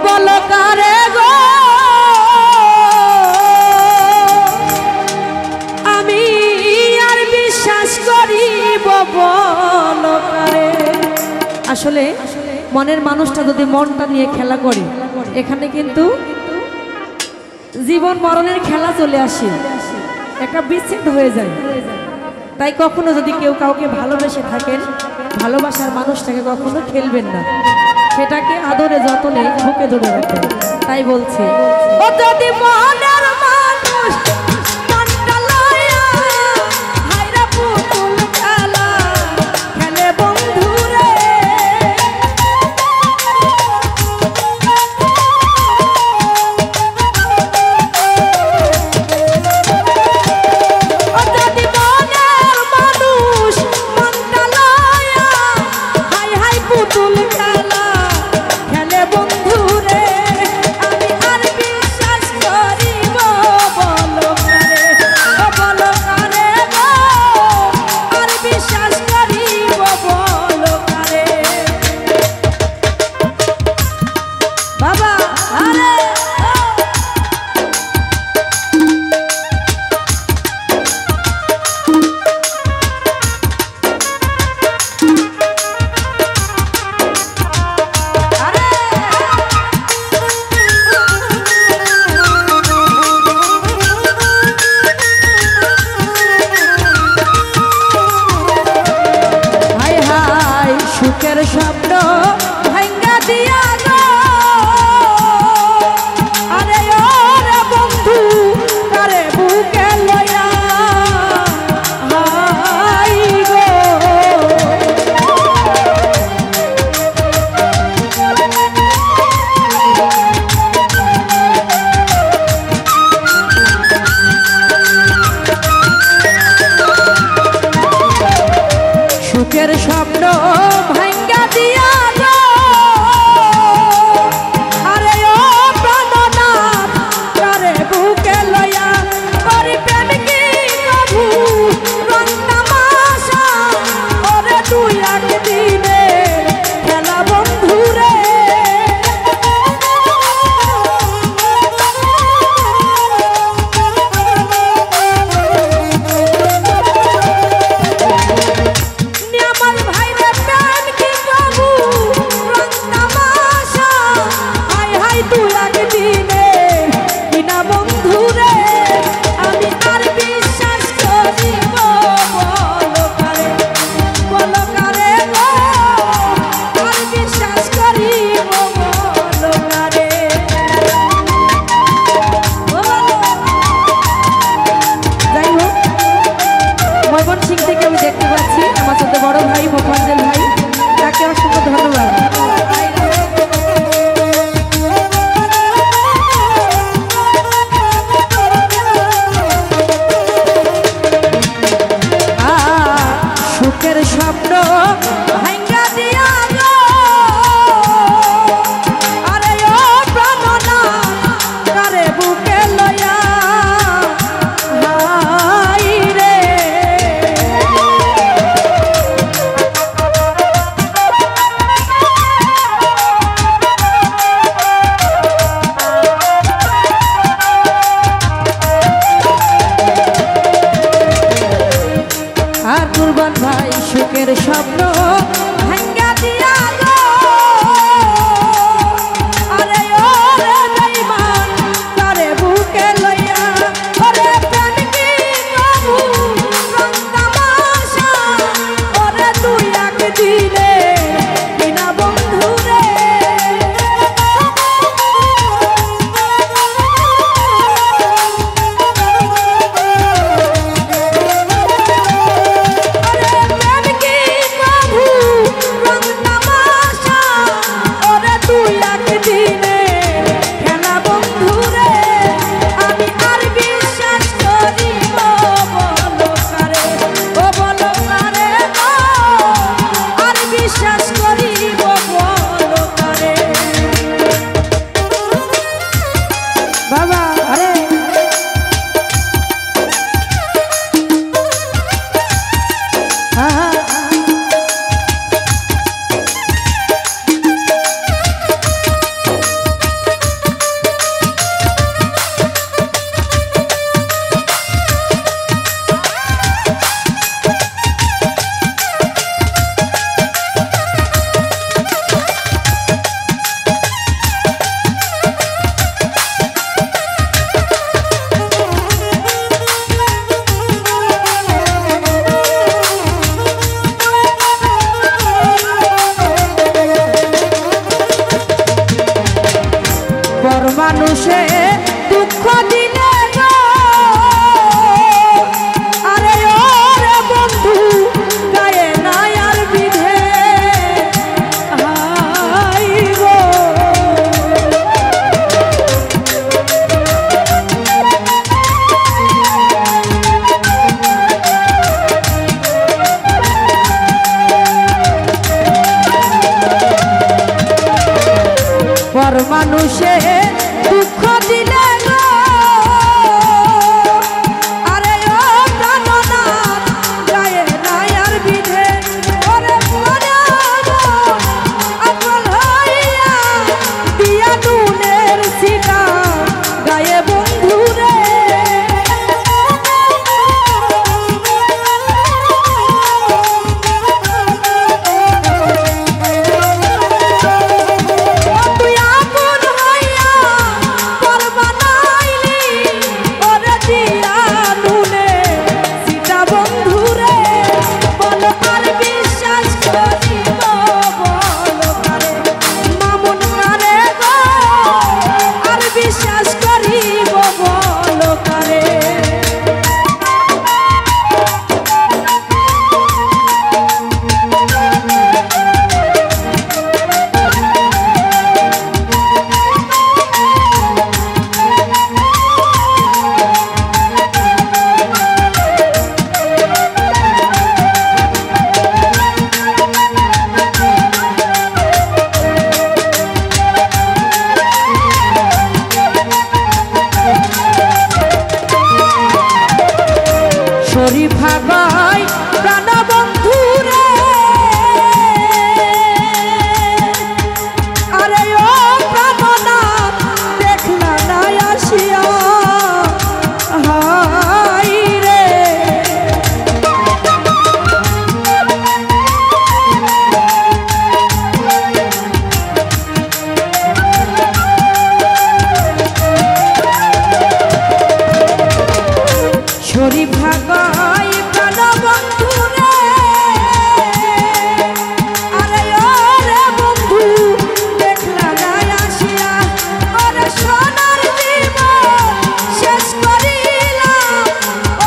বলো কারে গো আমি আর বিশ্বাস করিব বলো কারে। আসলে মনের মানুষটা যদি মনটা নিয়ে খেলা করে এখানে কিন্তু জীবন মরণের খেলা চলে আসে, একটা বিচ্ছেদ হয়ে যায়। তাই কখনো যদি কেউ কাউকে ভালোবেসে থাকেন ভালোবাসার মানুষটাকে কখনো খেলবেন না, সেটাকে আদরে যতনে বুকে ধরে রাখবেন। তাই বলছি ও যদি মনের মানুষ মনটা লয়া হায়রা পুতুল খেলা খেলে বন্ধুরে ও যদি মনের মানুষ মনটা লয়া হাই হাই পুতুল খেলা খেলে বন্ধুরে আমি আর বিশ্বাস করিব বলো কারে ও বলো কারে গো আর বিশ্বাস করিব বলো কারে বাবা আরে হাই হাই সুখের স্বপ্ন ভাঙ্গা দিয়া গো আরে ও রে বন্ধু কারে বুকে লয়া হাই গো সুখের স্বপ্ন ভাঙ্গা দিয়া গো আরে ও প্রাণনাথ কারে বুকে লয়া করি প্রেম কি প্রভু রং তামাশা ওরে তুই একদিনে খেলা বন্ধুরে আমার ভাইরে প্রেম কি প্রভু রং তামাশা হাই হাই তুই একদিনে বিনা বন্ধুরে আমি আর বিশ্বাস করিব বলো কারে গো আর বিশ্বাস করিব বলো কারে যাই হোক ময়মনসিংহ থেকে আমি দেখতে পাচ্ছি আমার সাথে বড় ভাই মোফাজ্জল ভাই, তাকে অসংখ্য ধন্যবাদ। সুখের স্বপ্ন ভাঙ্গা দিয়া গো আরে ও প্রাণনাথ কারে বুকে লয়া হাই রে আর কুরবান ভাই সুখের স্বপ্ন ভাঙ্গা দিয়া গো আরে ও রে বেঈমান কারে বুকে লইয়া ওরে প্রাণ কি প্রভু রং তামাশা ওরে তুই একদিনে বিনা বন্ধুরে প্রেম কি প্রভু শরীর ভাগাই প্রাণ বন্ধু রে আরে ও প্রাণনা দেখলা না আসিয়া হাই রে শরীর ভাগাই প্রাণ বন্ধু রে আরে ও রে বন্ধু দেখলা না আসিয়া ওরে সোনার জীবন শেষ করিলাম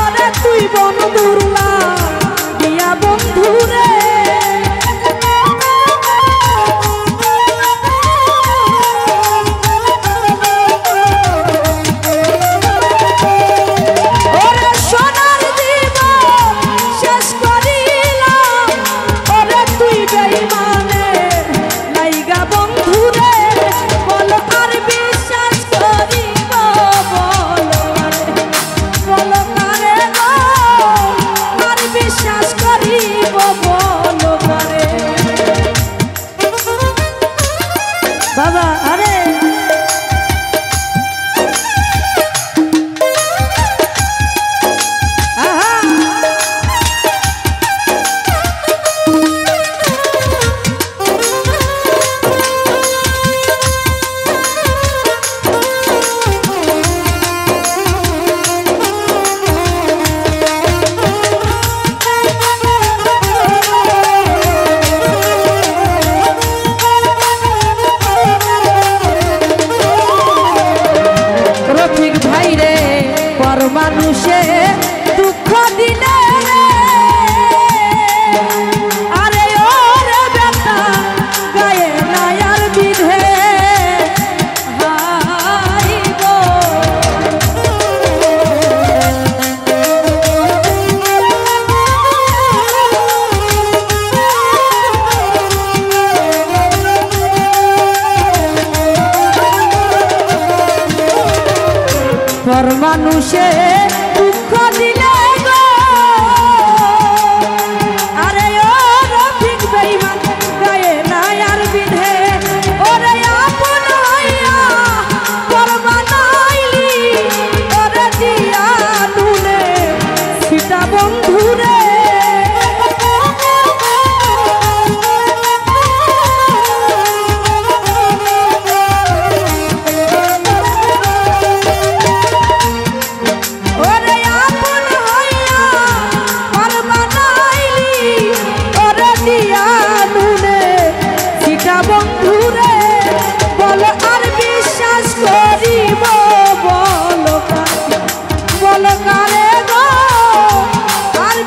ওরে তুই বন্ধুরলা দিয়া বন্ধু রে বাবা আরে মানুষে দুঃখ দিলে আরে ওরে বেটা গায়ে নায়ার বিধে হাইব পর মানুষে দুঃখ দিলে গো আরে ও রফিক বেঈমান গায়ে নাই আর বিধে ওরে আপন হইয়া করবানাইলি ওরে দিয়া নুনে সিটা বন্ধু রে বন্ধুরে বলো আর বিশ্বাস করিব বলো কারে গো আর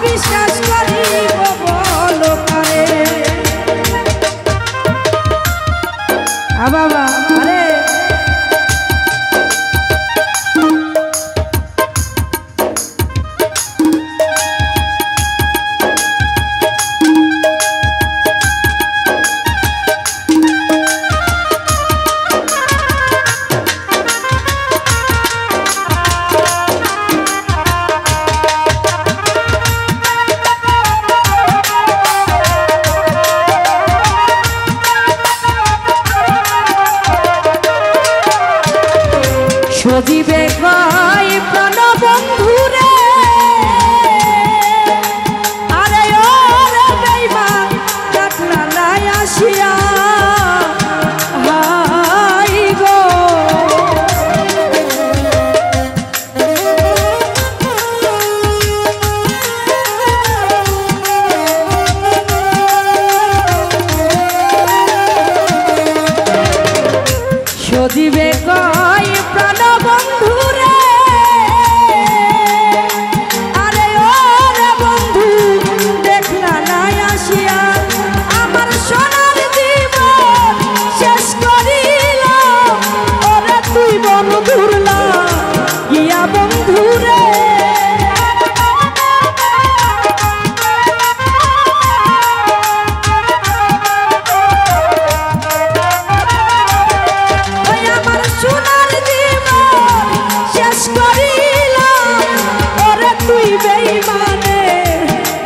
বেঈমানে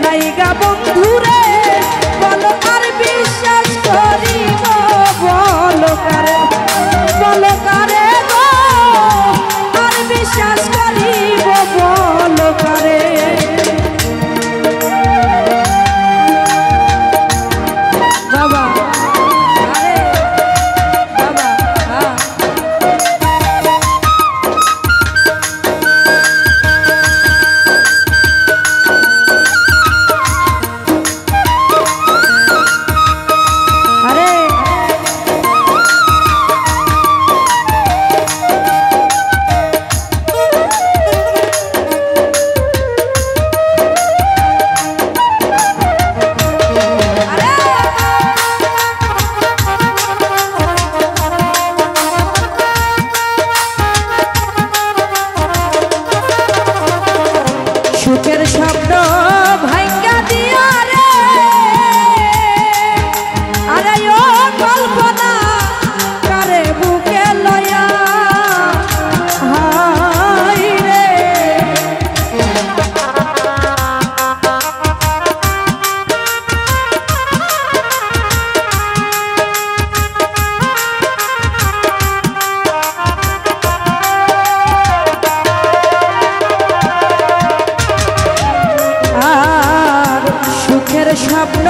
লাইগা বন্ধুরে বলো আর বিশ্বাস করিব বলো কারে গো আর বিশ্বাস করিব বলো কারে বাবা আরে বাবা সুখের স্বপ্ন ভাঙ্গা দিয়া রে আরে ও কল্পনা কারে বুকে লয়া হাই রে আর সুখের স্বপ্ন